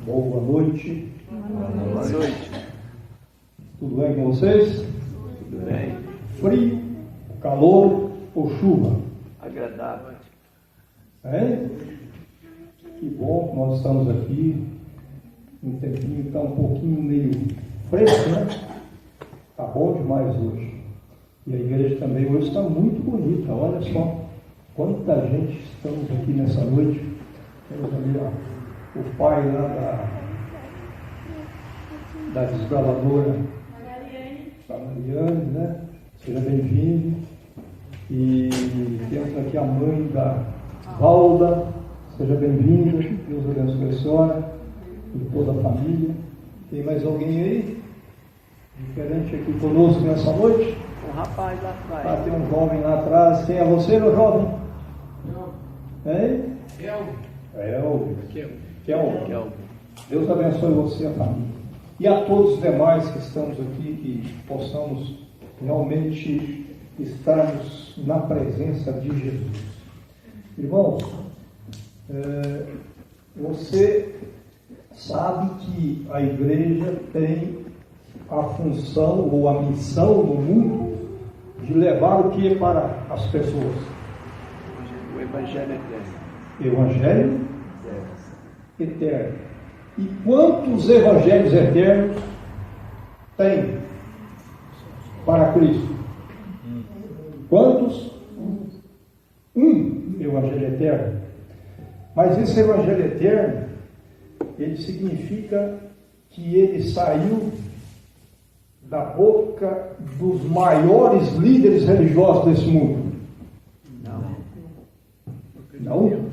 Boa noite. Boa noite. Tudo bem com vocês? Tudo bem. Frio, calor ou chuva? Agradável. É? Que bom que nós estamos aqui. Um tempinho está um pouquinho meio fresco, né? Está bom demais hoje. E a igreja também hoje está muito bonita. Olha só quanta gente estamos aqui nessa noite. Temos ali o pai lá da desbravadora, da Mariane, né? Seja bem-vindo. E temos aqui a mãe da Valda. Seja bem-vinda. Deus abençoe a senhora e toda a família. Tem mais alguém aí? Diferente aqui conosco nessa noite? Um rapaz lá atrás. Ah, tem um jovem lá atrás. Quem é você, meu jovem? Não. Hein? Kelvin. Kelvin. Deus abençoe você e a família. E a todos os demais que estamos aqui, que possamos realmente estarmos na presença de Jesus. Irmãos, você sabe que a igreja tem a função ou a missão no mundo de levar o que para as pessoas? O Evangelho Eterno. Evangelho eterno. E quantos evangelhos eternos tem para Cristo? Quantos? Um evangelho eterno. Mas esse evangelho eterno, ele significa que ele saiu da boca dos maiores líderes religiosos desse mundo. Não?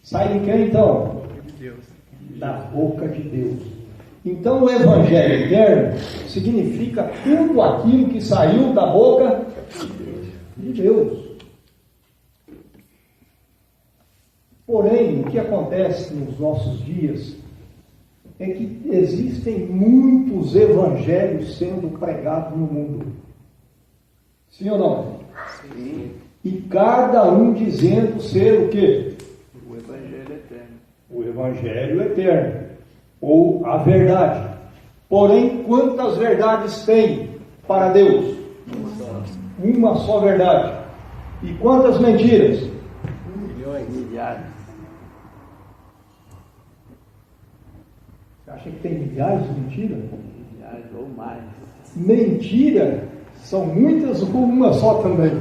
Sai de quem então? Da boca de Deus. Então o Evangelho Eterno significa tudo aquilo que saiu da boca de Deus. Porém, o que acontece nos nossos dias é que existem muitos evangelhos sendo pregados no mundo. Sim ou não? Sim. E cada um dizendo ser o quê? O Evangelho Eterno. O Evangelho Eterno, ou a verdade. Porém, quantas verdades tem para Deus? Uma só verdade. E quantas mentiras? Milhares. Você acha que tem milhares de mentiras? Milhares ou mais. Mentira são muitas ou uma só também?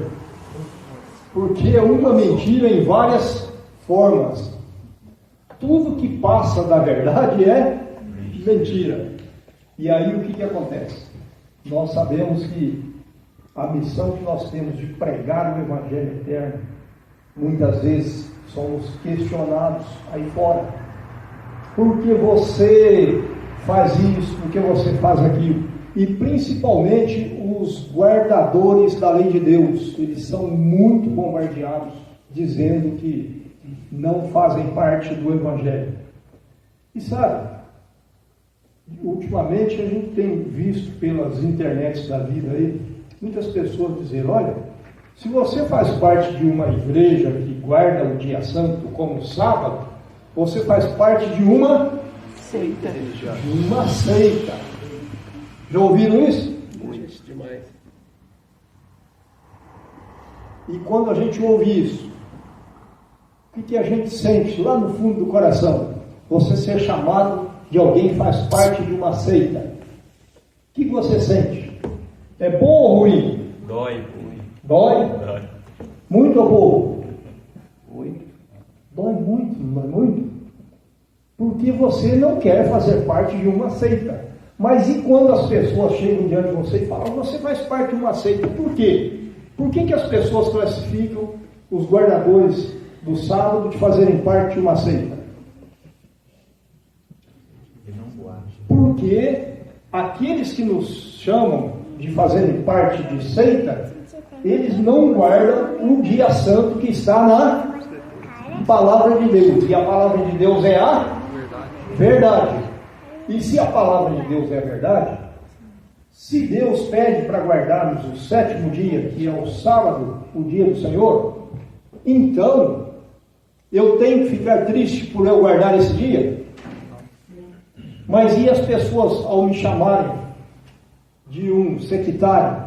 Porque é uma mentira em várias formas. Tudo que passa da verdade é mentira. E aí o que acontece? Nós sabemos que a missão que nós temos de pregar o Evangelho Eterno, muitas vezes somos questionados aí fora. Por que você faz isso? Por que você faz aquilo? E principalmente os guardadores da lei de Deus, eles são muito bombardeados, dizendo que não fazem parte do Evangelho. E sabe, ultimamente a gente tem visto pelas internets da vida aí, muitas pessoas dizendo, olha, se você faz parte de uma igreja que guarda o dia santo como sábado, você faz parte de uma Seita religiosa. de uma seita. Já ouviram isso? Muito demais. E quando a gente ouve isso, o que a gente sente lá no fundo do coração? Você ser chamado de alguém que faz parte de uma seita. O que você sente? É bom ou ruim? Dói. Dói? Muito ou pouco? Muito. Dói muito, não é muito? Porque você não quer fazer parte de uma seita. Mas e quando as pessoas chegam diante de você e falam, você faz parte de uma seita? Por quê? Por que as pessoas classificam os guardadores do sábado de fazerem parte de uma seita? Porque aqueles que nos chamam de fazerem parte de seita, eles não guardam o dia santo que está na palavra de Deus. E a palavra de Deus é a verdade. E se a palavra de Deus é a verdade, se Deus pede para guardarmos o sétimo dia, que é o sábado, o dia do Senhor, então eu tenho que ficar triste por eu guardar esse dia? Mas e as pessoas, ao me chamarem de um sectário,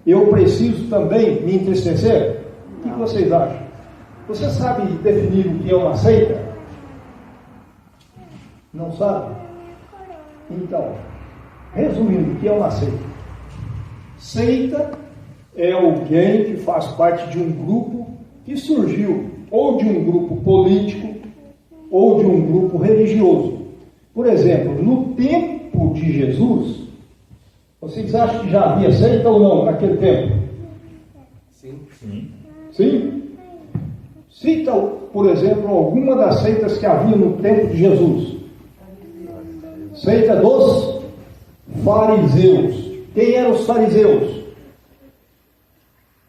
eu preciso também me entristecer? O que vocês acham? Você sabe definir o que é uma seita? Não sabe? Então, resumindo, o que é uma seita? Seita é alguém que faz parte de um grupo que surgiu ou de um grupo político ou de um grupo religioso. Por exemplo, no tempo de Jesus, vocês acham que já havia seita ou não naquele tempo? Sim. Sim? Cita, por exemplo, alguma das seitas que havia no tempo de Jesus. Seita dos fariseus. Quem eram os fariseus?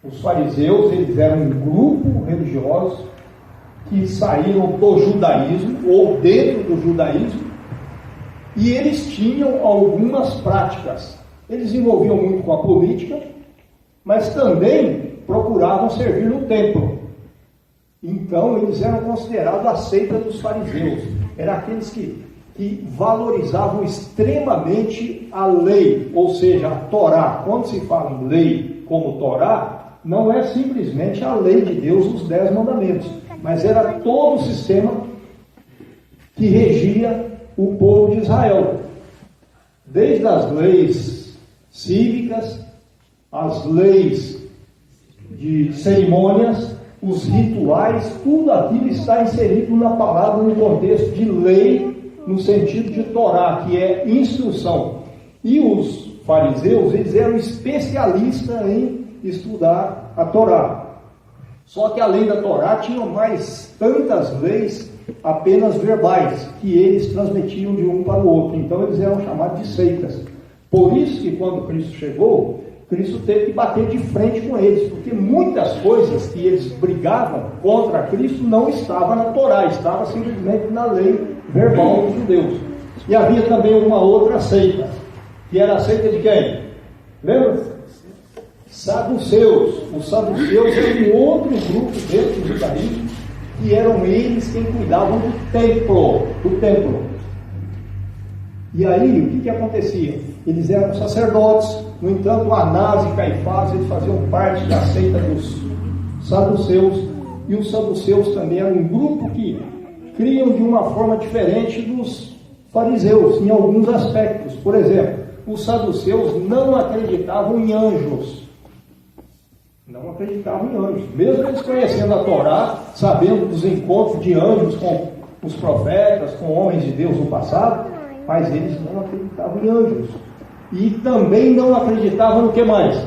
Os fariseus, eles eram um grupo religioso que saíram do judaísmo, ou dentro do judaísmo, e eles tinham algumas práticas. Eles se envolviam muito com a política, mas também procuravam servir no templo. Então, eles eram considerados a seita dos fariseus. Eram aqueles que valorizavam extremamente a lei, ou seja, a Torá. Quando se fala em lei como Torá, não é simplesmente a lei de Deus, os 10 mandamentos, mas era todo o sistema que regia o povo de Israel. Desde as leis cívicas, as leis de cerimônias, os rituais, tudo aquilo está inserido na palavra no contexto de lei, no sentido de Torá, que é instrução. E os fariseus, eles eram especialistas em estudar a Torá. Só que além da Torá, tinham mais tantas leis apenas verbais, que eles transmitiam de um para o outro. Então eles eram chamados de seitas. Por isso que quando Cristo chegou, Cristo teve que bater de frente com eles, porque muitas coisas que eles brigavam contra Cristo não estavam na Torá, estava simplesmente na lei verbal dos judeus. E havia também uma outra seita, que era a seita de quem? Lembra? Saduceus. Os saduceus eram um outro grupo dentro do judaísmo, que eram eles quem cuidavam do templo. E aí, o que acontecia? Eles eram sacerdotes. No entanto, Anás e Caifás, eles faziam parte da seita dos saduceus, e os saduceus também eram um grupo que criam de uma forma diferente dos fariseus, em alguns aspectos. Por exemplo, os saduceus não acreditavam em anjos. Não acreditavam em anjos. Mesmo eles conhecendo a Torá, sabendo dos encontros de anjos com os profetas, com homens de Deus no passado, mas eles não acreditavam em anjos. E também não acreditavam no que mais?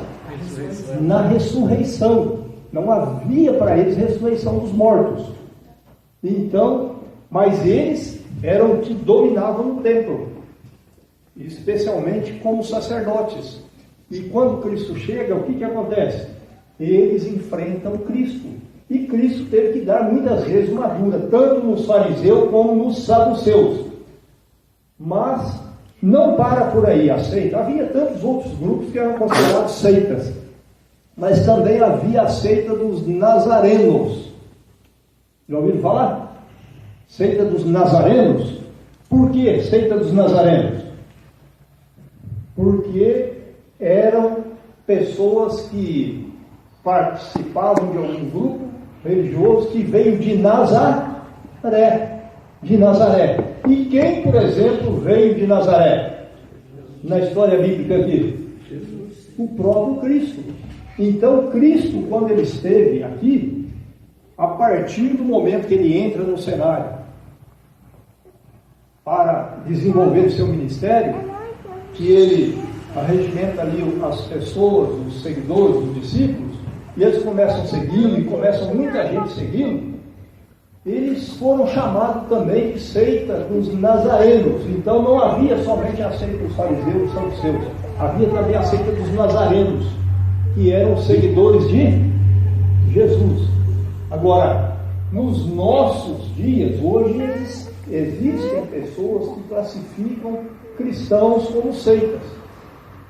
Na ressurreição. Não havia para eles ressurreição dos mortos. Então, mas eles eram que dominavam o templo, especialmente como sacerdotes. E quando Cristo chega, o que acontece? Eles enfrentam Cristo. E Cristo teve que dar muitas vezes uma dura, tanto nos fariseus como nos saduceus. Mas não para por aí a seita. Havia tantos outros grupos que eram considerados seitas. Mas também havia a seita dos nazarenos. Já ouviram falar? Seita dos nazarenos. Por que seita dos nazarenos? Porque eram pessoas que participavam de algum grupo religioso que veio de Nazaré. E quem, por exemplo, veio de Nazaré? Na história bíblica aqui? Jesus. O próprio Cristo. Então, Cristo, quando ele esteve aqui, a partir do momento que ele entra no cenário para desenvolver o seu ministério, que ele arregimenta ali as pessoas, os seguidores, os discípulos, e eles começam a segui-lo, e começam muita gente seguindo, eles foram chamados também de seita dos nazarenos. Então não havia somente a seita dos fariseus e saduceus, havia também a seita dos nazarenos, que eram seguidores de Jesus. Agora, nos nossos dias, hoje, existem pessoas que classificam cristãos como seitas.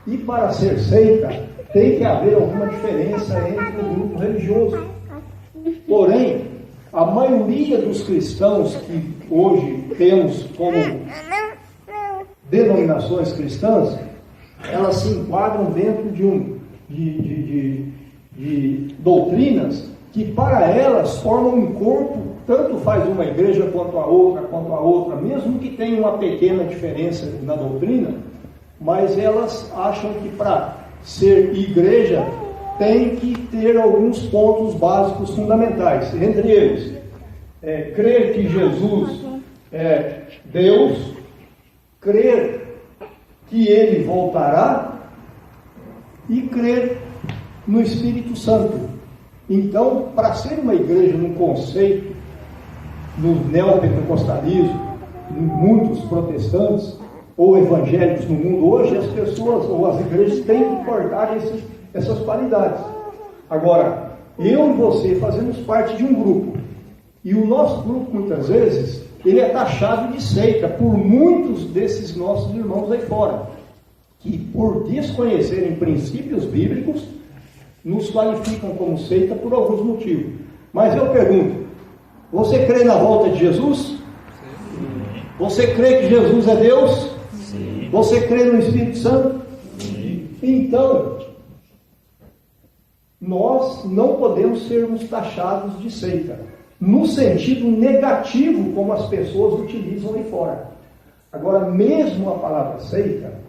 E para ser seita, tem que haver alguma diferença entre o grupo religioso. Porém, a maioria dos cristãos que hoje temos como denominações cristãs, elas se enquadram dentro de doutrinas que para elas formam um corpo, tanto faz uma igreja quanto a outra, mesmo que tenha uma pequena diferença na doutrina, mas elas acham que para ser igreja tem que ter alguns pontos básicos fundamentais, entre eles, crer que Jesus é Deus, crer que Ele voltará e crer no Espírito Santo. Então, para ser uma igreja no conceito, no neopentecostalismo, em muitos protestantes ou evangélicos no mundo hoje, as pessoas ou as igrejas têm que cortar essas qualidades. Agora, eu e você fazemos parte de um grupo, e o nosso grupo, muitas vezes, ele é taxado de seita por muitos desses nossos irmãos aí fora, que por desconhecerem princípios bíblicos, nos qualificam como seita por alguns motivos. Mas eu pergunto, você crê na volta de Jesus? Sim. Você crê que Jesus é Deus? Sim. Você crê no Espírito Santo? Sim. Então, nós não podemos sermos taxados de seita, no sentido negativo como as pessoas utilizam aí fora. Agora, mesmo a palavra seita,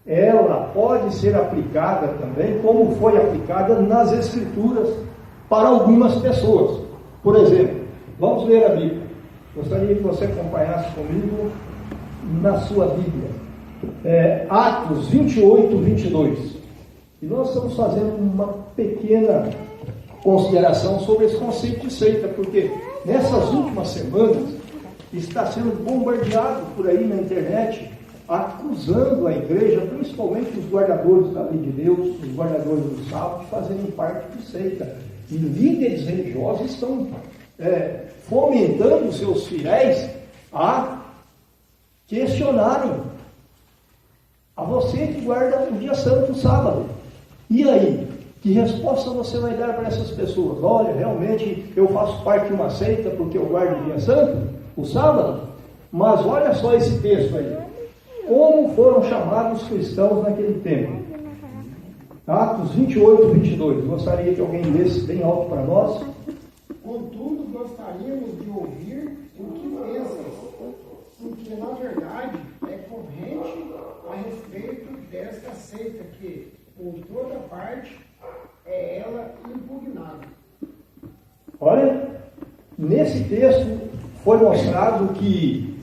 ela pode ser aplicada também, como foi aplicada nas Escrituras para algumas pessoas. Por exemplo, vamos ler a Bíblia. Gostaria que você acompanhasse comigo na sua Bíblia. Atos 28, 22. E nós estamos fazendo uma pequena consideração sobre esse conceito de seita, porque nessas últimas semanas está sendo bombardeado por aí na internet, acusando a igreja, principalmente os guardadores da lei de Deus, os guardadores do sábado, de fazerem parte de seita. E líderes religiosos estão fomentando seus fiéis a questionarem a você que guarda o dia santo, o sábado. E aí? Que resposta você vai dar para essas pessoas? Olha, realmente eu faço parte de uma seita porque eu guardo o dia santo, o sábado, mas olha só esse texto aí. Como foram chamados os cristãos naquele tempo? Atos 28, 22. Gostaria que alguém lesse bem alto para nós. Contudo, gostaríamos de ouvir o que pensas, porque na verdade é corrente a respeito desta seita que, por toda parte, é ela impugnada. Olha, nesse texto foi mostrado que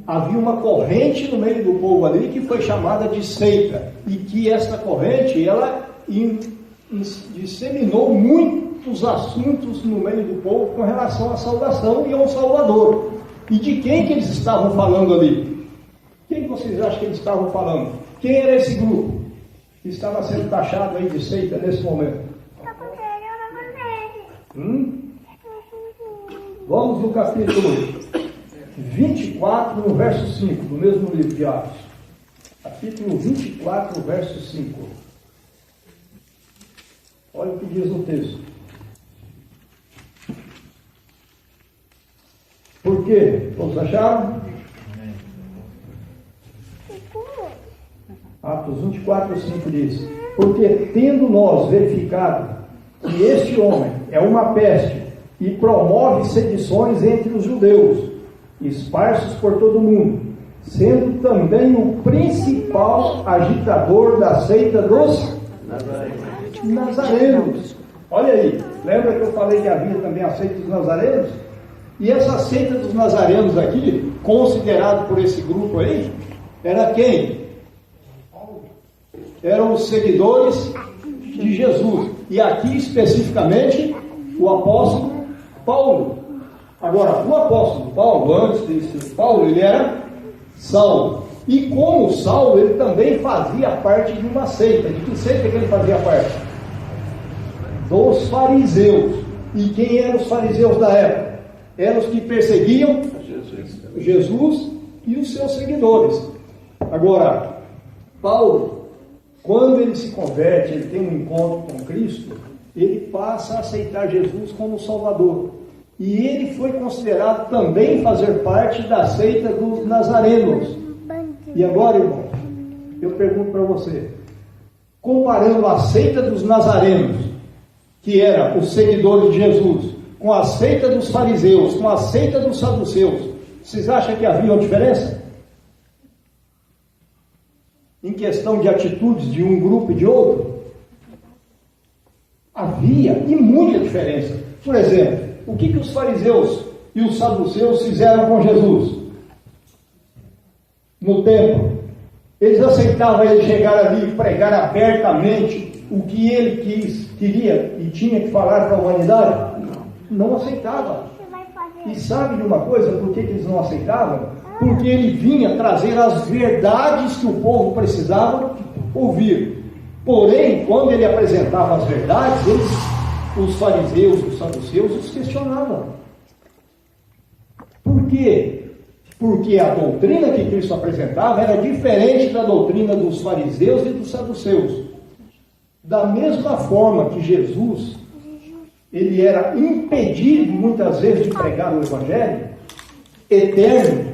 havia uma corrente no meio do povo ali que foi chamada de seita, e que esta corrente, ela disseminou muitos assuntos no meio do povo com relação à salvação e ao Salvador. E de quem que eles estavam falando ali? Quem vocês acham que eles estavam falando? Quem era esse grupo que estava sendo taxado aí de seita nesse momento? Vamos no capítulo 24, no verso 5, do mesmo livro de Atos. Capítulo 24, verso 5. Olha o que diz no texto. Por quê? Todos acharam? Atos 24, 5 diz: porque tendo nós verificado que este homem é uma peste e promove sedições entre os judeus, esparsos por todo o mundo, sendo também o principal agitador da seita dos Nazarenos. Olha aí, lembra que eu falei que havia também a seita dos Nazarenos? E essa seita dos Nazarenos aqui, considerado por esse grupo aí, era quem? Eram os seguidores de Jesus. E aqui especificamente o apóstolo Paulo. Agora, o apóstolo Paulo, antes de ser Paulo, ele era Saulo. E como Saulo, ele também fazia parte de uma seita. De que seita que ele fazia parte? Dos fariseus. E quem eram os fariseus da época? Eram os que perseguiam Jesus e os seus seguidores. Agora, Paulo, quando ele se converte, ele tem um encontro com Cristo, ele passa a aceitar Jesus como Salvador. E ele foi considerado também fazer parte da seita dos Nazarenos. E agora, irmão, eu pergunto para você, comparando a seita dos nazarenos, que era os seguidores de Jesus, com a seita dos fariseus, com a seita dos saduceus, vocês acham que havia uma diferença? Em questão de atitudes de um grupo e de outro? Havia, e muita diferença. Por exemplo, o que os fariseus e os saduceus fizeram com Jesus? No templo, eles aceitavam ele chegar ali e pregar abertamente o que ele queria e tinha que falar para a humanidade? Não aceitavam. E sabe de uma coisa, por que eles não aceitavam? Porque ele vinha trazer as verdades que o povo precisava ouvir. Porém, quando ele apresentava as verdades, os fariseus, os saduceus, os questionavam. Por quê? Porque a doutrina que Cristo apresentava era diferente da doutrina dos fariseus e dos saduceus. Da mesma forma que Jesus, ele era impedido muitas vezes de pregar o Evangelho eterno,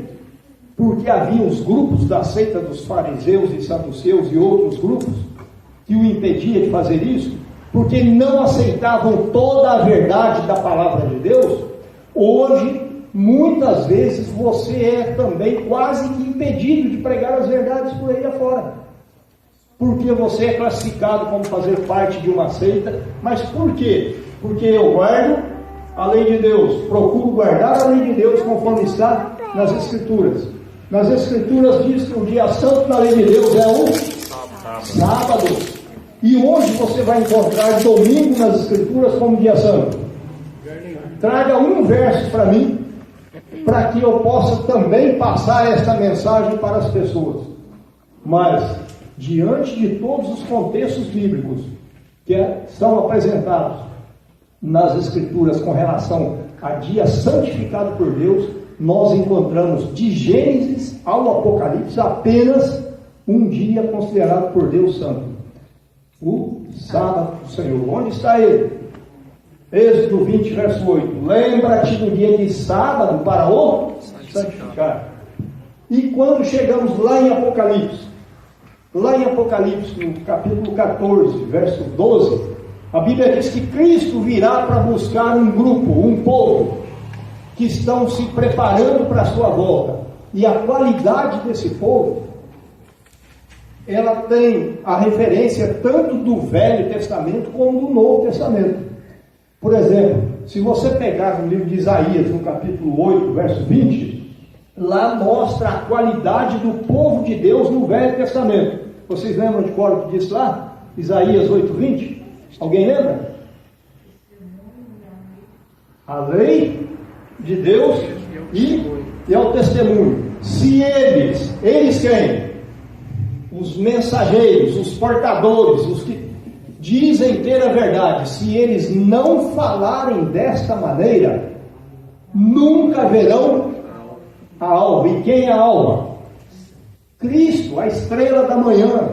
porque havia os grupos da seita dos fariseus e saduceus e outros grupos que o impediam de fazer isso, porque não aceitavam toda a verdade da palavra de Deus. Hoje, muitas vezes, você é também quase que impedido de pregar as verdades por aí afora, porque você é classificado como fazer parte de uma seita. Mas por quê? Porque eu guardo a lei de Deus, procuro guardar a lei de Deus conforme está nas Escrituras. Nas Escrituras diz que o dia santo na lei de Deus é o sábado. E onde você vai encontrar domingo nas Escrituras como dia santo? Traga um verso para mim, para que eu possa também passar esta mensagem para as pessoas. Mas, diante de todos os contextos bíblicos que são apresentados nas Escrituras com relação a dia santificado por Deus, nós encontramos de Gênesis ao Apocalipse apenas um dia considerado por Deus santo: o sábado do Senhor. Onde está ele? Êxodo 20, verso 8. Lembra-te do dia de sábado para o santificar. E quando chegamos lá em Apocalipse, no capítulo 14, verso 12, a Bíblia diz que Cristo virá para buscar um grupo, um povo, que estão se preparando para a sua volta. E a qualidade desse povo, ela tem a referência tanto do Velho Testamento como do Novo Testamento. Por exemplo, se você pegar no livro de Isaías, no capítulo 8, verso 20, lá mostra a qualidade do povo de Deus no Velho Testamento. Vocês lembram de qual que diz lá? Isaías 8, 20? Alguém lembra? A lei de Deus e ao testemunho. Se eles quem? Os mensageiros, os portadores, os que dizem ter a verdade, se eles não falarem desta maneira, nunca verão a alva. E quem é a alva? Cristo, a estrela da manhã,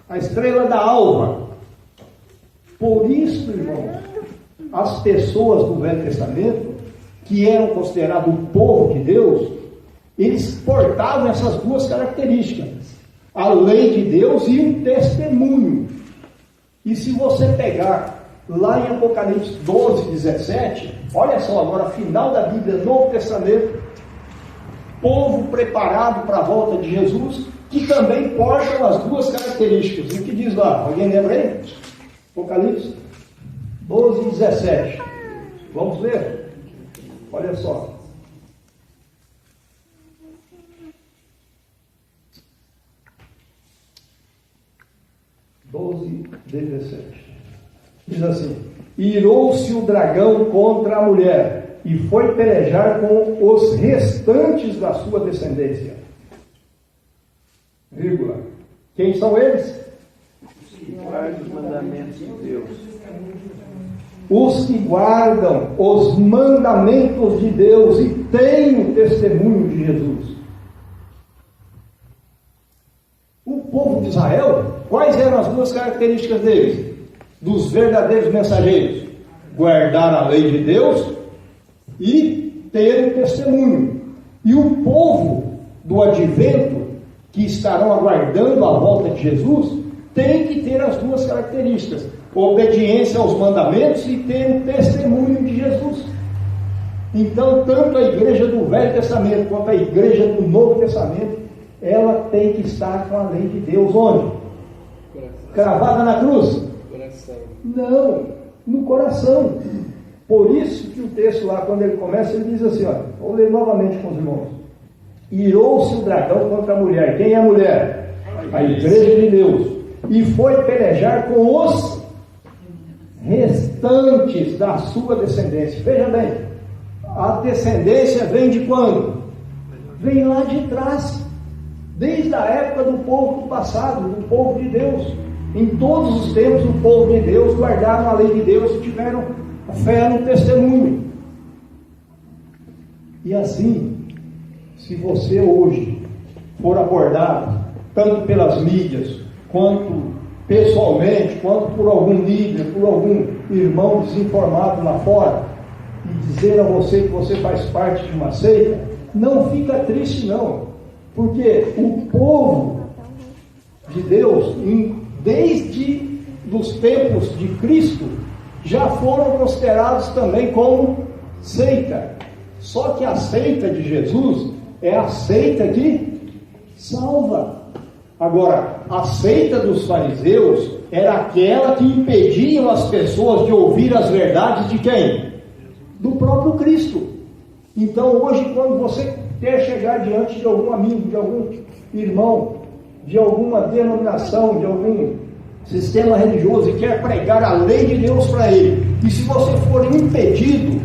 a estrela da alva. Por isso, irmãos, as pessoas do Velho Testamento, que eram considerados o povo de Deus, eles portavam essas duas características: a lei de Deus e o testemunho. E se você pegar lá em Apocalipse 12, 17, olha só agora, final da Bíblia, Novo Testamento, povo preparado para a volta de Jesus, que também portam as duas características. O que diz lá? Alguém lembra aí? Apocalipse 12, 17. Vamos ler? Olha só. Diz assim: irou-se o dragão contra a mulher e foi pelejar com os restantes da sua descendência. Vírgula. Quem são eles? Guarda os mandamentos de Deus. Os que guardam os mandamentos de Deus e têm o testemunho de Jesus. O povo de Israel, quais eram as duas características deles? Dos verdadeiros mensageiros: guardar a lei de Deus e ter o testemunho. E o povo do advento que estarão aguardando a volta de Jesus, tem que ter as duas características: obediência aos mandamentos e ter o testemunho de Jesus. Então, tanto a igreja do Velho Testamento quanto a igreja do Novo Testamento, ela tem que estar com a lei de Deus. Onde? Cravada na cruz? Coração. Não, no coração. Por isso que o texto lá, quando ele começa, ele diz assim, olha, vou ler novamente com os irmãos. Irou-se o dragão contra a mulher. Quem é a mulher? A igreja de Deus. E foi pelejar com os restantes da sua descendência. Veja bem, a descendência vem de quando? Vem lá de trás, desde a época do povo passado, do povo de Deus. Em todos os tempos, o povo de Deus guardaram a lei de Deus e tiveram fé no testemunho. E assim, se você hoje for abordado, tanto pelas mídias, quanto pessoalmente, quanto por algum líder, por algum irmão desinformado lá fora, e dizer a você que você faz parte de uma seita, não fica triste não, porque o povo de Deus, desde os tempos de Cristo, já foram considerados também como seita. Só que a seita de Jesus é a seita que salva. Agora, a seita dos fariseus era aquela que impediam as pessoas de ouvir as verdades de quem? Do próprio Cristo. Então hoje, quando você quer chegar diante de algum amigo, de algum irmão, de alguma denominação, de algum sistema religioso e quer pregar a lei de Deus para ele, e se você for impedido,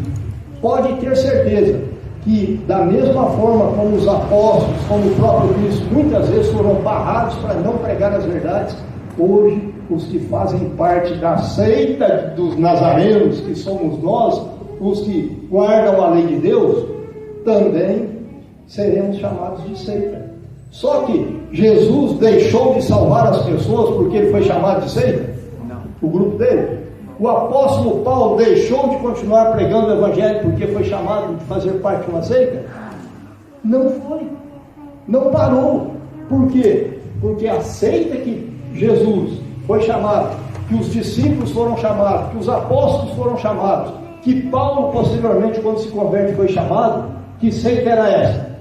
pode ter certeza que da mesma forma como os apóstolos, como o próprio Cristo, muitas vezes foram barrados para não pregar as verdades, hoje os que fazem parte da seita dos nazarenos, que somos nós, os que guardam a lei de Deus, também seremos chamados de seita. Só que Jesus deixou de salvar as pessoas porque ele foi chamado de seita? Não. O grupo dele? O apóstolo Paulo deixou de continuar pregando o evangelho porque foi chamado de fazer parte de uma seita? Não foi. Não parou. Por quê? Porque a seita que Jesus foi chamado, que os discípulos foram chamados, que os apóstolos foram chamados, que Paulo posteriormente, quando se converte, foi chamado, que seita era essa?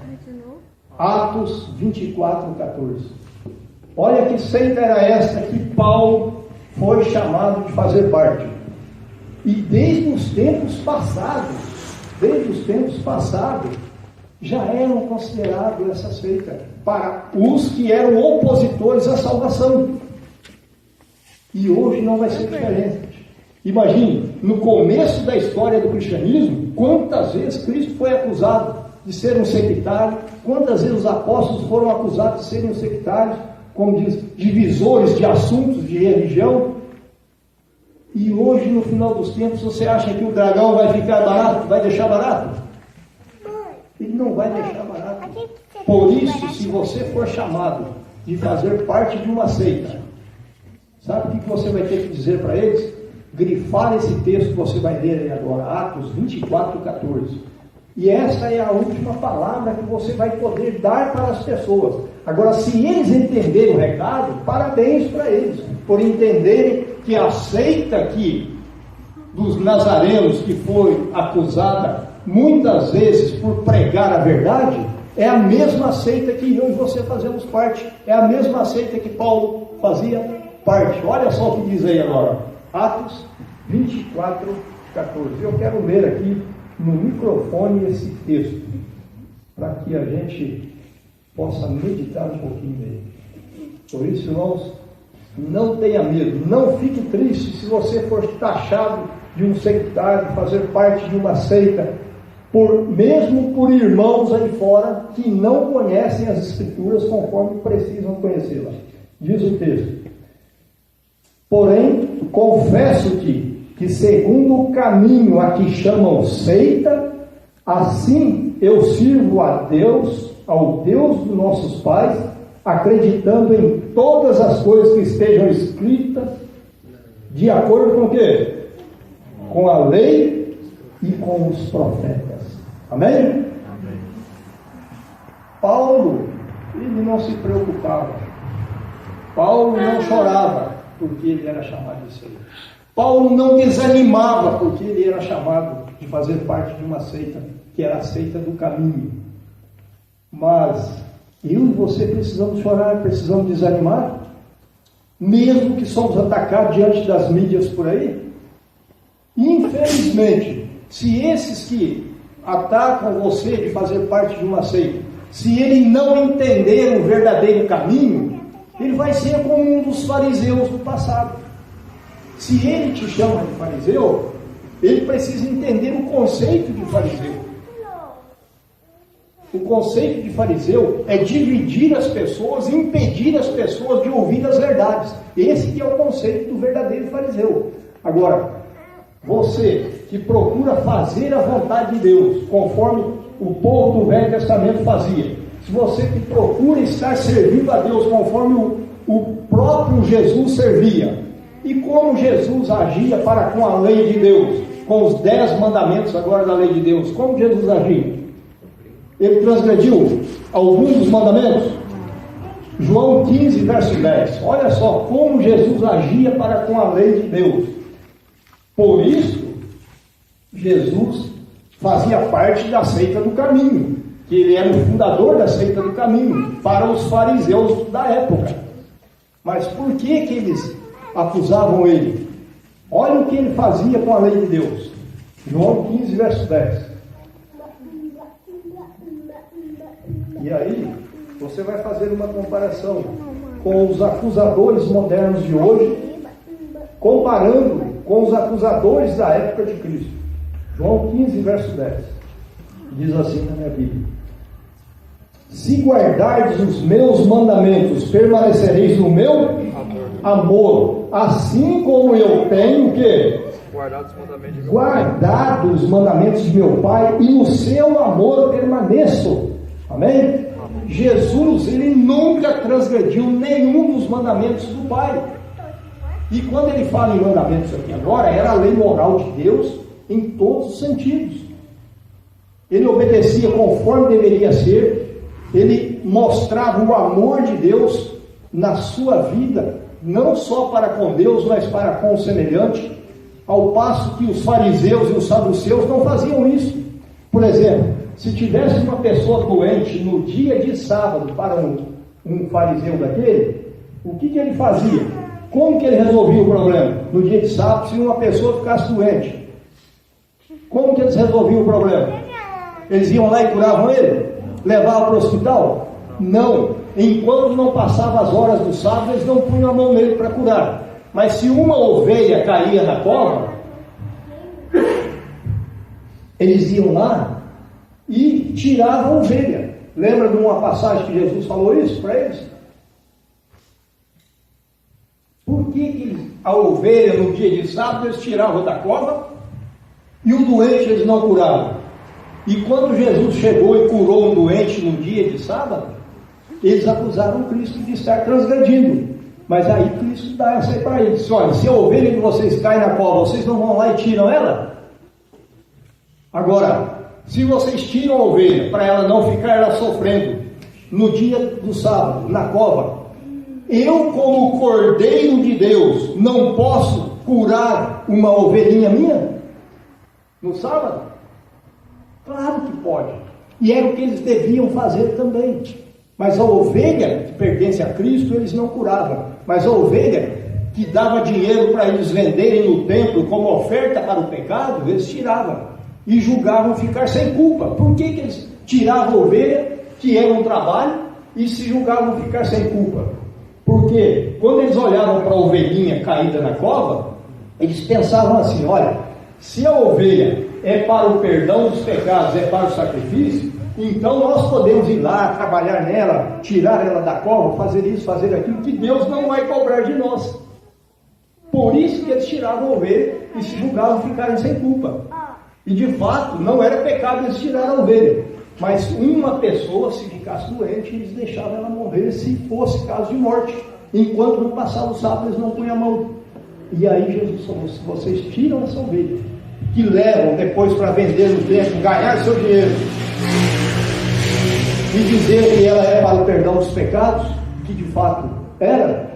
Atos 24:14. Olha que seita era esta que Paulo foi chamado de fazer parte. E desde os tempos passados, já eram considerados essa seita para os que eram opositores à salvação. E hoje não vai ser diferente. Imagine, no começo da história do cristianismo, quantas vezes Cristo foi acusado de ser um sectário, quantas vezes os apóstolos foram acusados de serem sectários, como diz, divisores de assuntos de religião. E hoje, no final dos tempos, você acha que o dragão vai ficar barato? Vai deixar barato? Ele não vai deixar barato. Por isso, se você for chamado de fazer parte de uma seita, sabe o que você vai ter que dizer para eles? Grifar esse texto que você vai ler aí agora, Atos 24:14. E essa é a última palavra que você vai poder dar para as pessoas. Agora, se eles entenderem o recado, parabéns para eles, por entenderem que a seita dos nazarenos, que foi acusada muitas vezes por pregar a verdade, é a mesma seita que eu e você fazemos parte, é a mesma seita que Paulo fazia parte. Olha só o que diz aí agora, Atos 24:14. Eu quero ler aqui no microfone esse texto, para que a gente possa meditar um pouquinho nele. Por isso, irmãos, não tenha medo, não fique triste se você for taxado de um sectário, fazer parte de uma seita, mesmo por irmãos aí fora que não conhecem as Escrituras conforme precisam conhecê-las. Diz o texto: porém, confesso-te que segundo o caminho a que chamam seita, assim eu sirvo a Deus, ao Deus dos nossos pais, acreditando em todas as coisas que estejam escritas, de acordo com o quê? Com a lei e com os profetas. Amém? Amém. Paulo, ele não se preocupava. Paulo não chorava porque ele era chamado de seita. Paulo não desanimava porque ele era chamado de fazer parte de uma seita, que era a seita do caminho. Mas eu e você precisamos chorar, precisamos desanimar, mesmo que somos atacados diante das mídias por aí. Infelizmente, se esses que atacam você de fazer parte de uma seita, se ele não entender o verdadeiro caminho, ele vai ser como um dos fariseus do passado. Se ele te chama de fariseu, ele precisa entender o conceito de fariseu. O conceito de fariseu é dividir as pessoas, impedir as pessoas de ouvir as verdades. Esse que é o conceito do verdadeiro fariseu. Agora, você que procura fazer a vontade de Deus, conforme o povo do Velho Testamento fazia, se você que procura estar servindo a Deus conforme o próprio Jesus servia, e como Jesus agia para com a lei de Deus, com os 10 mandamentos agora da lei de Deus, como Jesus agia? Ele transgrediu alguns dos mandamentos? João 15, verso 10. Olha só como Jesus agia para com a lei de Deus. Por isso, Jesus fazia parte da seita do caminho, que ele era o fundador da seita do caminho, para os fariseus da época. Mas por que eles acusavam ele? Olha o que ele fazia com a lei de Deus. João 15, verso 10. E aí, você vai fazer uma comparação com os acusadores modernos de hoje, comparando com os acusadores da época de Cristo. João 15, verso 10. Diz assim na minha Bíblia: se guardardes os meus mandamentos, permanecereis no meu amor, assim como eu tenho o quê? Guardado os mandamentos de meu Pai, e no seu amor permaneço. Amém? Jesus, ele nunca transgrediu nenhum dos mandamentos do Pai. E quando ele fala em mandamentos aqui agora, era a lei moral de Deus em todos os sentidos. Ele obedecia conforme deveria ser, ele mostrava o amor de Deus na sua vida, não só para com Deus, mas para com o semelhante, ao passo que os fariseus e os saduceus não faziam isso. Por exemplo, se tivesse uma pessoa doente no dia de sábado para um fariseu daquele, o que ele fazia? Como que ele resolvia o problema? No dia de sábado, se uma pessoa ficasse doente, como que eles resolviam o problema? Eles iam lá e curavam ele? Levavam para o hospital? Não. Enquanto não passavam as horas do sábado, eles não punham a mão nele para curar. Mas se uma ovelha caía na cova, eles iam lá e tiravam a ovelha. Lembra de uma passagem que Jesus falou isso para eles? Por que a ovelha no dia de sábado eles tiravam da cova e o doente eles não curavam? E quando Jesus chegou e curou um doente no dia de sábado, eles acusaram Cristo de estar transgredindo. Mas aí Cristo dá essa aí para eles: olha, se a ovelha de vocês cai na cova, vocês não vão lá e tiram ela? Agora, se vocês tiram a ovelha para ela não ficar lá sofrendo no dia do sábado, na cova, eu, como Cordeiro de Deus, não posso curar uma ovelhinha minha no sábado? Claro que pode. E era o que eles deviam fazer também. Mas a ovelha que pertence a Cristo, eles não curavam. Mas a ovelha que dava dinheiro para eles venderem no templo como oferta para o pecado, eles tiravam. E julgavam ficar sem culpa. Por que eles tiravam a ovelha, que era um trabalho, e se julgavam ficar sem culpa? Porque quando eles olhavam para a ovelhinha caída na cova, eles pensavam assim: olha, se a ovelha é para o perdão dos pecados, é para o sacrifício, então nós podemos ir lá, trabalhar nela, tirar ela da cova, fazer isso, fazer aquilo, que Deus não vai cobrar de nós. Por isso que eles tiravam a ovelha e se julgavam ficarem sem culpa. E de fato, não era pecado eles tirar a ovelha. Mas uma pessoa, se ficasse doente, eles deixavam ela morrer se fosse caso de morte. Enquanto não passava o sábado, eles não punham a mão. E aí Jesus falou: se vocês tiram essa ovelha, que levam depois para vender no templo, ganhar seu dinheiro, e dizer que ela é para o perdão dos pecados, que de fato era,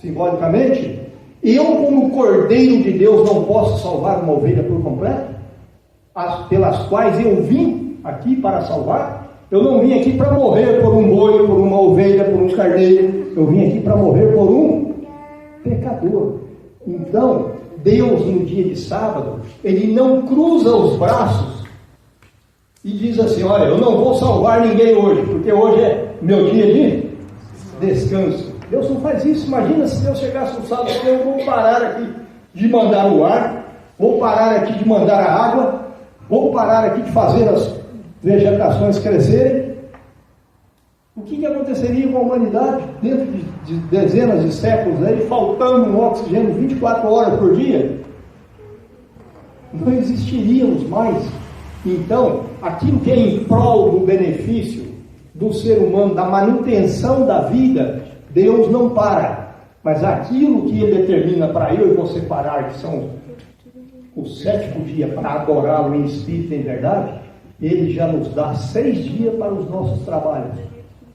simbolicamente, eu, como Cordeiro de Deus, não posso salvar uma ovelha por completo, pelas quais eu vim aqui para salvar. Eu não vim aqui para morrer por um boi, por uma ovelha, por um carneiro. Eu vim aqui para morrer por um pecador. Então, Deus, no dia de sábado, Ele não cruza os braços e diz assim: olha, eu não vou salvar ninguém hoje, porque hoje é meu dia de descanso. Deus não faz isso. Imagina se Deus chegasse no sábado: eu vou parar aqui de mandar o ar, vou parar aqui de mandar a água, vou parar aqui de fazer as vegetações crescerem. O que aconteceria com a humanidade dentro de dezenas de séculos aí, faltando um oxigênio 24 horas por dia? Não existiríamos mais. Então, aquilo que é em prol do benefício do ser humano, da manutenção da vida, Deus não para. Mas aquilo que Ele determina para eu e você parar, que são o 7º dia para adorá-lo em espírito e em verdade, Ele já nos dá 6 dias para os nossos trabalhos.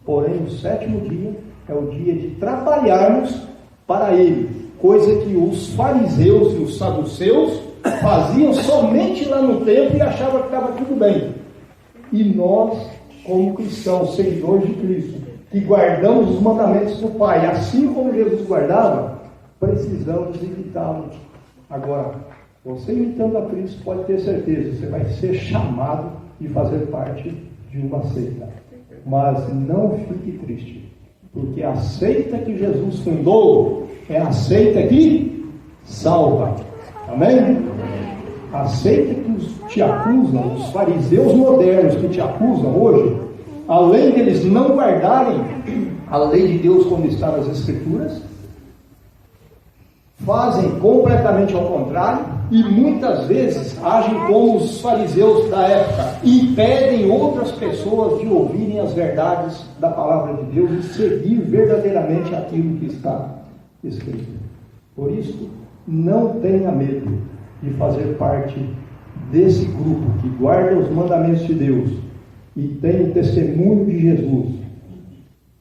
Porém, o 7º dia é o dia de trabalharmos para Ele, coisa que os fariseus e os saduceus faziam somente lá no templo e achavam que estava tudo bem. E nós, como cristãos, seguidores de Cristo, que guardamos os mandamentos do Pai, assim como Jesus guardava, precisamos imitá-lo. Agora, você imitando a Cristo, pode ter certeza, você vai ser chamado de fazer parte de uma seita. Mas não fique triste, porque a seita que Jesus fundou é a seita que salva. Amém? A seita que te acusam, os fariseus modernos que te acusam hoje, além deles não guardarem a lei de Deus como está nas Escrituras, fazem completamente ao contrário e muitas vezes agem como os fariseus da época, impedem outras pessoas de ouvirem as verdades da palavra de Deus e seguir verdadeiramente aquilo que está escrito. Por isso, não tenha medo de fazer parte desse grupo que guarda os mandamentos de Deus e tem o testemunho de Jesus,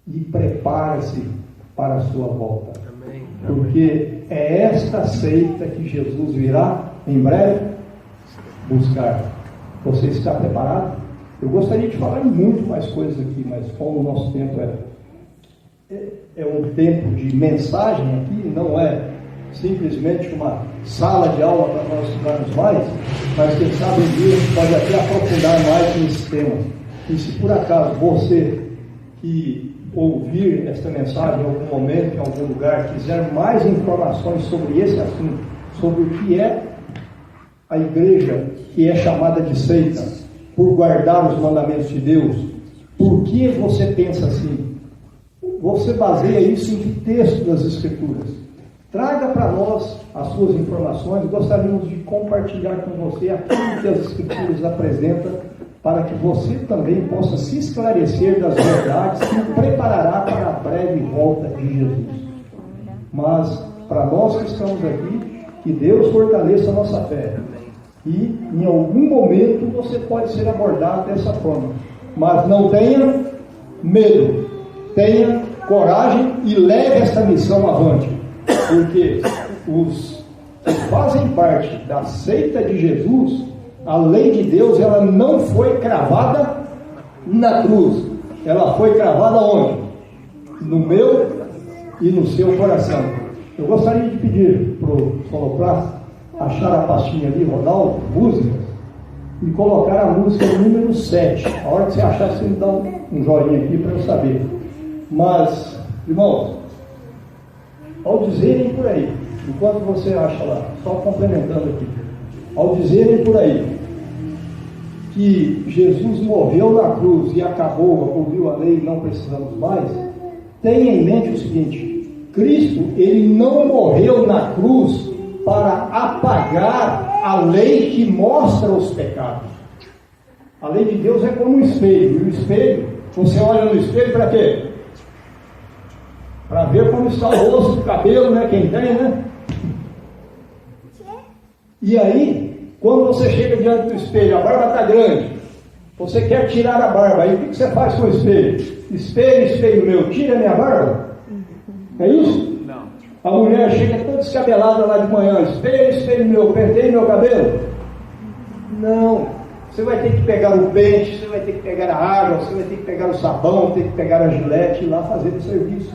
e prepare-se para a sua volta. Amém. Porque é esta seita que Jesus virá em breve buscar. Você está preparado? Eu gostaria de falar muito mais coisas aqui, mas como o nosso tempo é um tempo de mensagem aqui, não é simplesmente uma sala de aula para nós estudarmos mais, mas quem sabe um dia a gente pode até aprofundar mais nesse tema. E se por acaso você que ouvir esta mensagem em algum momento, em algum lugar, quiser mais informações sobre esse assunto, sobre o que é a igreja que é chamada de seita, por guardar os mandamentos de Deus, por que você pensa assim? Você baseia isso em que texto das Escrituras? Traga para nós as suas informações. Gostaríamos de compartilhar com você aquilo que as Escrituras apresentam, para que você também possa se esclarecer das verdades que o preparará para a breve volta de Jesus. Mas, para nós que estamos aqui, que Deus fortaleça a nossa fé. E, em algum momento, você pode ser abordado dessa forma. Mas não tenha medo, tenha coragem e leve esta missão avante. Porque os que fazem parte da seita de Jesus, a lei de Deus, ela não foi cravada na cruz. Ela foi cravada onde? No meu e no seu coração. Eu gostaria de pedir para o sonoplasta achar a pastinha ali, Ronaldo, músicas, e colocar a música número 7. A hora que você achar, você me dá um joinha aqui para eu saber. Mas, irmãos, ao dizerem por aí, enquanto você acha lá, só complementando aqui, ao dizerem por aí que Jesus morreu na cruz e acabou, aboliu a lei e não precisamos mais, tenha em mente o seguinte: Cristo, Ele não morreu na cruz para apagar a lei que mostra os pecados. A lei de Deus é como um espelho, e o espelho, você olha no espelho para quê? Para ver como está o rosto, o cabelo, né? Quem tem, né? E aí, quando você chega diante do espelho, a barba está grande, Você quer tirar a barba, aí o que você faz com o espelho? Espelho, espelho meu, tira a minha barba? É isso? Não. A mulher chega toda descabelada lá de manhã, espelho, espelho meu, pentei meu cabelo? Não. Você vai ter que pegar o pente, você vai ter que pegar a água, você vai ter que pegar o sabão, tem que pegar a gilete e ir lá fazer o serviço.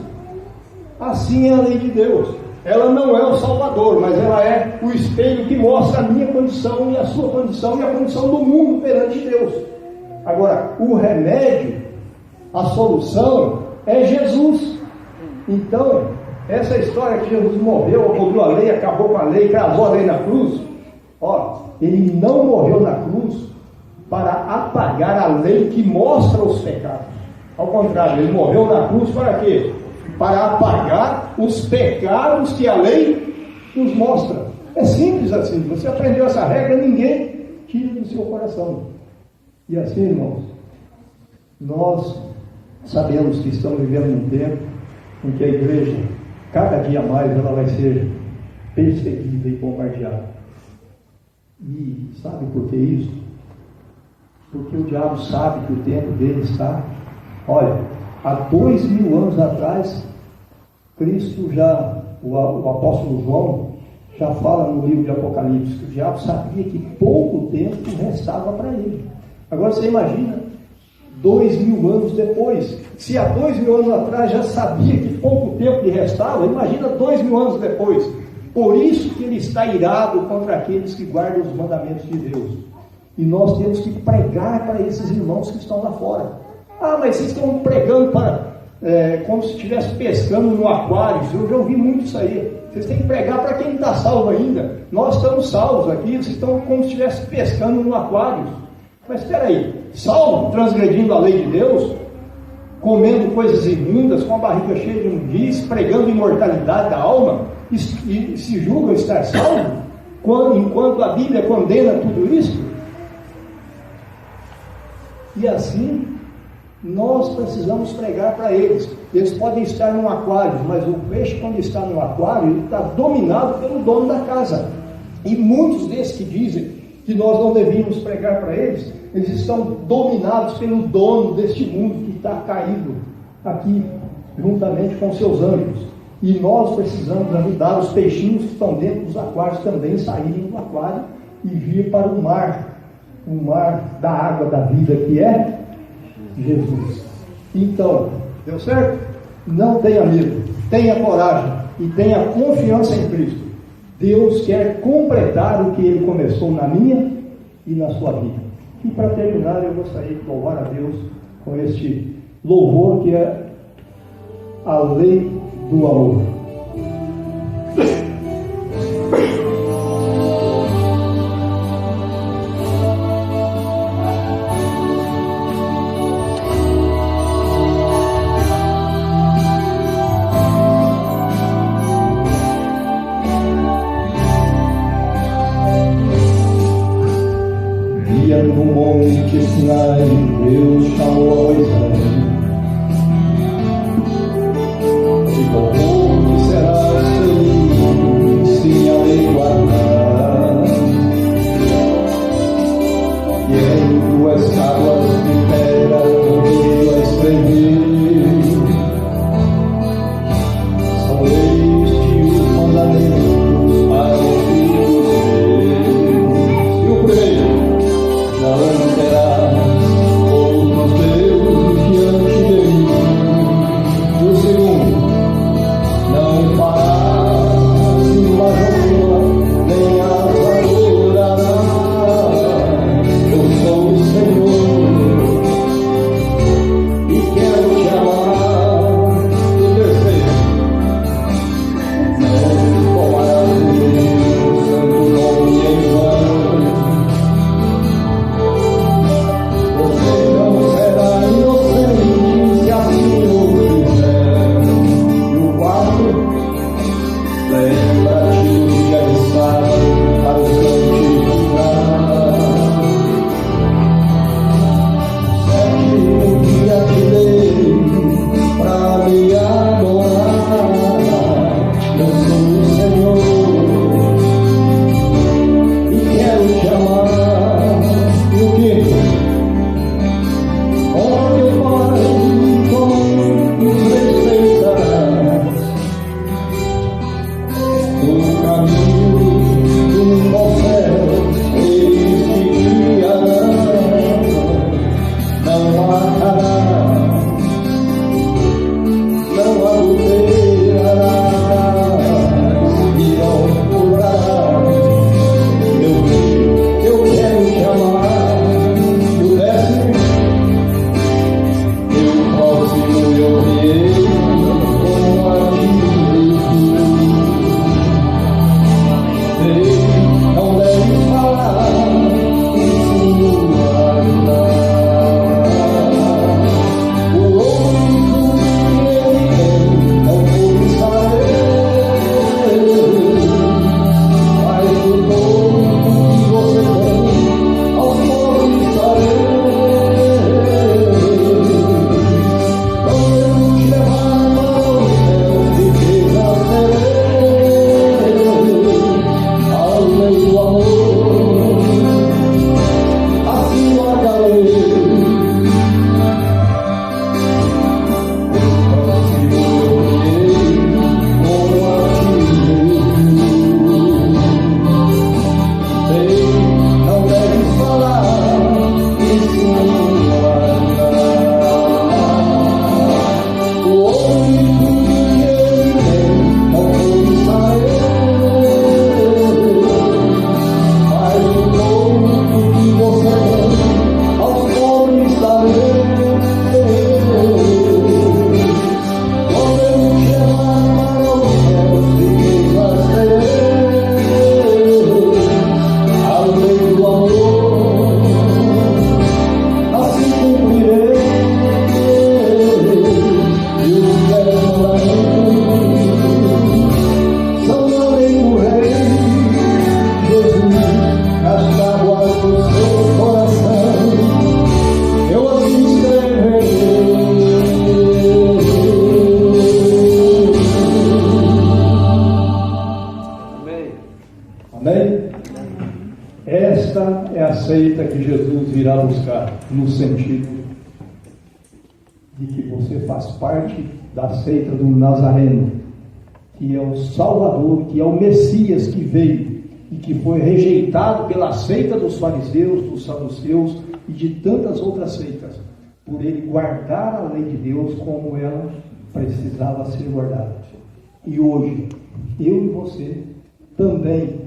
Assim é a lei de Deus. Ela não é o Salvador, mas ela é o espelho que mostra a minha condição e a sua condição e a condição do mundo perante Deus. Agora, o remédio, a solução é Jesus. Então, essa história que Jesus morreu, aboliu a lei, acabou com a lei, cravou a lei na cruz, ele não morreu na cruz para apagar a lei que mostra os pecados. Ao contrário, ele morreu na cruz para quê? Para apagar os pecados que a lei nos mostra. É simples assim. Você aprendeu essa regra, ninguém tira do seu coração. E assim, irmãos, nós sabemos que estamos vivendo um tempo em que a igreja, cada dia mais, ela vai ser perseguida e bombardeada. E sabe por que isso? Porque o diabo sabe que o tempo dele está... Olha, há 2000 anos atrás, Cristo já, o apóstolo João, já fala no livro de Apocalipse, que o diabo sabia que pouco tempo restava para ele. Agora você imagina, 2000 anos depois, se há 2000 anos atrás já sabia que pouco tempo lhe restava, imagina 2000 anos depois. Por isso que ele está irado contra aqueles que guardam os mandamentos de Deus. E nós temos que pregar para esses irmãos que estão lá fora. Ah, mas vocês estão pregando como se estivesse pescando no aquário. Eu já ouvi muito isso aí. Vocês têm que pregar para quem não está salvo ainda. Nós estamos salvos aqui, vocês estão como se estivesse pescando no aquário. Mas espera aí, salvo, transgredindo a lei de Deus, comendo coisas imundas, com a barriga cheia de imundície, pregando imortalidade da alma, e se julgam estar salvo, enquanto a Bíblia condena tudo isso? E assim, nós precisamos pregar para eles. Eles podem estar num aquário, mas o peixe, quando está no aquário, ele está dominado pelo dono da casa. E muitos desses que dizem que nós não devíamos pregar para eles, eles estão dominados pelo dono deste mundo que está caído aqui, juntamente com seus anjos. E nós precisamos ajudar os peixinhos que estão dentro dos aquários também saírem do aquário e vir para o mar da água da vida, que é Jesus. Então, deu certo? Não tenha medo, tenha coragem e tenha confiança em Cristo. Deus quer completar o que Ele começou na minha e na sua vida. E para terminar, eu gostaria de louvar a Deus com este louvor que é a lei do amor. No monte Sinai, Deus chamou a Moisés, e com o povo serás feliz, sim, a lei guardar, e em tuas tábuas de pedra tu a escrever, são leis de os mandamentos para os filhos teus. E o primeiro: não terás outros deuses seita que Jesus virá buscar, no sentido de que você faz parte da seita do Nazareno, que é o Salvador, que é o Messias que veio e que foi rejeitado pela seita dos fariseus, dos saduceus e de tantas outras seitas, por ele guardar a lei de Deus como ela precisava ser guardada. E hoje, eu e você também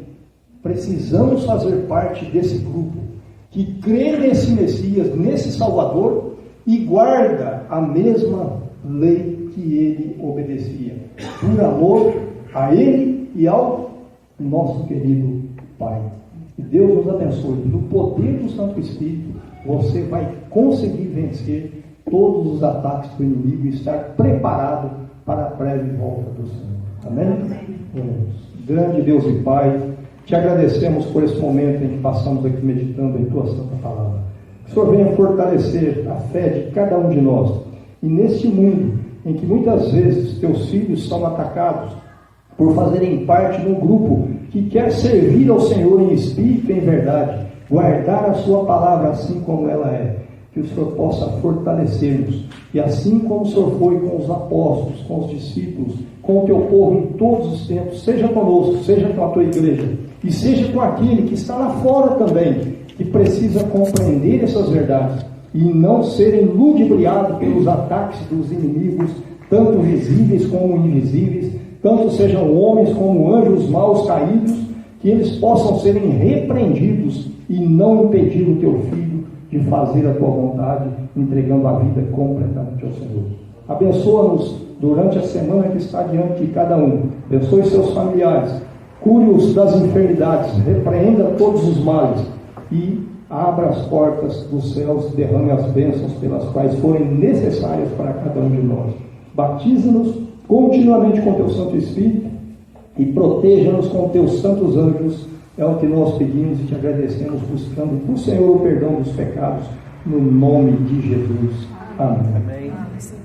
precisamos fazer parte desse grupo que crê nesse Messias, nesse Salvador, e guarda a mesma lei que ele obedecia, por amor a ele e ao nosso querido Pai. Que Deus nos abençoe. No poder do Santo Espírito, você vai conseguir vencer todos os ataques do inimigo e estar preparado para a breve volta do Senhor. Amém? Grande Deus e Pai, te agradecemos por esse momento em que passamos aqui meditando em Tua Santa Palavra. Que o Senhor venha fortalecer a fé de cada um de nós. E neste mundo em que muitas vezes Teus filhos são atacados por fazerem parte de um grupo que quer servir ao Senhor em espírito e em verdade, guardar a Sua Palavra assim como ela é, que o Senhor possa fortalecer-nos. E assim como o Senhor foi com os apóstolos, com os discípulos, com o Teu povo em todos os tempos, seja conosco, seja com a Tua igreja, e seja com aquele que está lá fora também, que precisa compreender essas verdades e não serem ludibriados pelos ataques dos inimigos, tanto visíveis como invisíveis, tanto sejam homens como anjos maus caídos, que eles possam serem repreendidos e não impedir o Teu Filho de fazer a Tua vontade, entregando a vida completamente ao Senhor. Abençoa-nos durante a semana que está diante de cada um. Abençoe seus familiares, cure-os das enfermidades, repreenda todos os males e abra as portas dos céus e derrame as bênçãos pelas quais forem necessárias para cada um de nós. Batiza-nos continuamente com Teu Santo Espírito e proteja-nos com Teus santos anjos. É o que nós pedimos e te agradecemos, buscando do Senhor o perdão dos pecados, no nome de Jesus. Amém. Amém.